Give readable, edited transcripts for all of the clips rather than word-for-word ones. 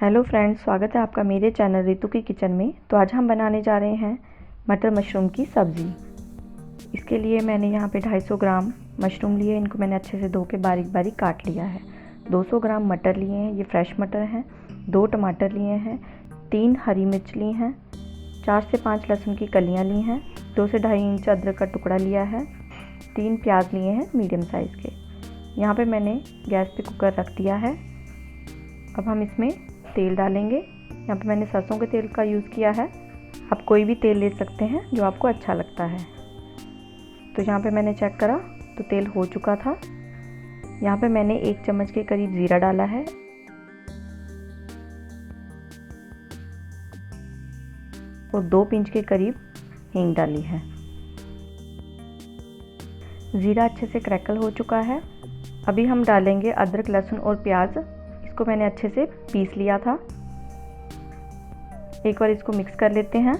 Hello friends, स्वागत है आपका मेरे चैनल रितु की किचन में। तो आज हम बनाने जा रहे हैं मटर मशरूम की सब्ज़ी। इसके लिए मैंने यहाँ पे 250 ग्राम मशरूम लिए। इनको मैंने अच्छे से धो के बारीक बारीक काट लिया है। 200 ग्राम मटर लिए हैं, ये फ्रेश मटर हैं। 2 टमाटर लिए हैं, 3 हरी मिर्च ली हैं, 4 से 5 लहसुन की कलियाँ ली हैं, 2 से ढाई इंच अदरक का टुकड़ा लिया है, 3 प्याज लिए हैं मीडियम साइज़ के। यहाँ पे मैंने गैस पे कुकर रख दिया है। अब हम इसमें तेल डालेंगे। यहाँ पे मैंने सरसों के तेल का यूज़ किया है। आप कोई भी तेल ले सकते हैं जो आपको अच्छा लगता है। तो यहाँ पे मैंने चेक करा तो तेल हो चुका था। यहाँ पे मैंने 1 चम्मच के करीब ज़ीरा डाला है और 2 पिंच के करीब हींग डाली है। ज़ीरा अच्छे से क्रैकल हो चुका है। अभी हम डालेंगे अदरक, लहसुन और प्याज। इसको मैंने अच्छे से पीस लिया था। एक बार इसको मिक्स कर लेते हैं।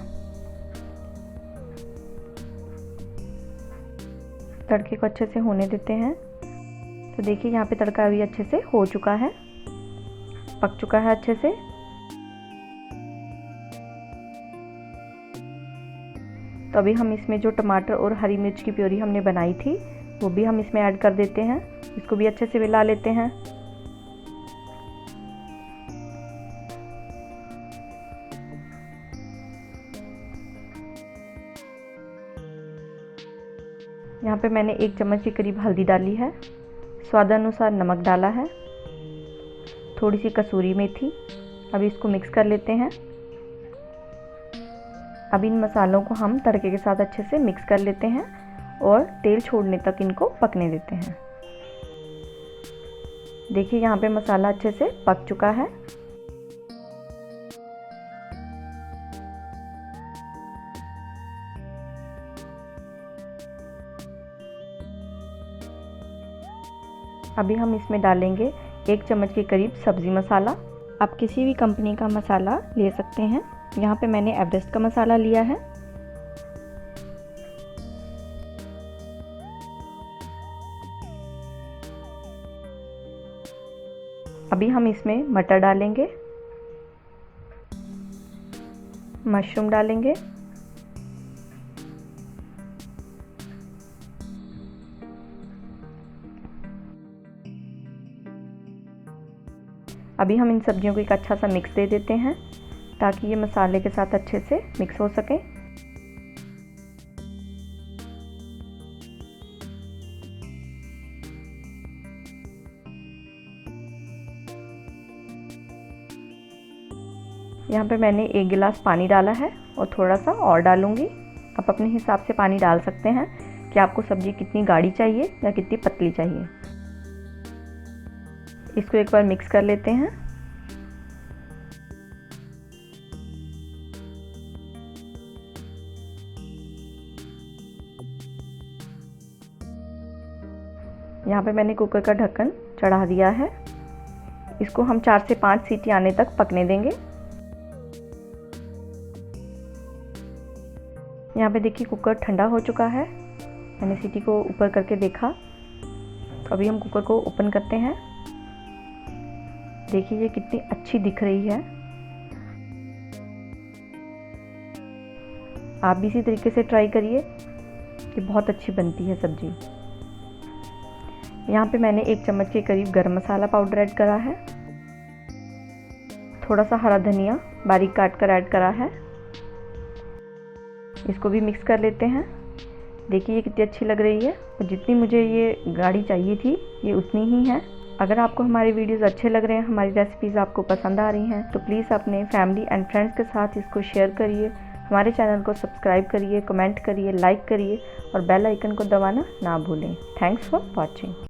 तड़के को अच्छे से होने देते हैं। तो देखिए यहाँ पे तड़का अभी अच्छे से हो चुका है, पक चुका है अच्छे से। तो अभी हम इसमें जो टमाटर और हरी मिर्च की प्योरी हमने बनाई थी वो भी हम इसमें ऐड कर देते हैं। इसको भी अच्छे से मिला लेते हैं। यहाँ पे मैंने 1 चम्मच के करीब हल्दी डाली है, स्वादानुसार नमक डाला है, थोड़ी सी कसूरी मेथी। अभी इसको मिक्स कर लेते हैं। अब इन मसालों को हम तड़के के साथ अच्छे से मिक्स कर लेते हैं और तेल छोड़ने तक इनको पकने देते हैं। देखिए यहाँ पे मसाला अच्छे से पक चुका है। अभी हम इसमें डालेंगे 1 चम्मच के करीब सब्ज़ी मसाला। आप किसी भी कंपनी का मसाला ले सकते हैं। यहाँ पे मैंने एवरेस्ट का मसाला लिया है। अभी हम इसमें मटर डालेंगे, मशरूम डालेंगे, अभी हम इन सब्जियों को एक अच्छा सा मिक्स दे देते हैं ताकि ये मसाले के साथ अच्छे से मिक्स हो सके। यहाँ पे मैंने 1 गिलास पानी डाला है और थोड़ा सा और डालूंगी। आप अपने हिसाब से पानी डाल सकते हैं कि आपको सब्ज़ी कितनी गाढ़ी चाहिए या कितनी पतली चाहिए। इसको एक बार मिक्स कर लेते हैं। यहाँ पे मैंने कुकर का ढक्कन चढ़ा दिया है। इसको हम 4 से 5 सीटी आने तक पकने देंगे। यहाँ पे देखिए कुकर ठंडा हो चुका है। मैंने सीटी को ऊपर करके देखा। तो अभी हम कुकर को ओपन करते हैं। देखिए ये कितनी अच्छी दिख रही है। आप भी इसी तरीके से ट्राई करिए, ये बहुत अच्छी बनती है सब्जी। यहाँ पे मैंने 1 चम्मच के करीब गरम मसाला पाउडर ऐड करा है, थोड़ा सा हरा धनिया बारीक काट कर ऐड करा है। इसको भी मिक्स कर लेते हैं। देखिए ये कितनी अच्छी लग रही है और जितनी मुझे ये गाढ़ी चाहिए थी ये उतनी ही है। अगर आपको हमारे वीडियोस अच्छे लग रहे हैं, हमारी रेसिपीज़ आपको पसंद आ रही हैं, तो प्लीज़ अपने फैमिली एंड फ्रेंड्स के साथ इसको शेयर करिए। हमारे चैनल को सब्सक्राइब करिए, कमेंट करिए, लाइक करिए और बेल आइकन को दबाना ना भूलें। Thanks for watching.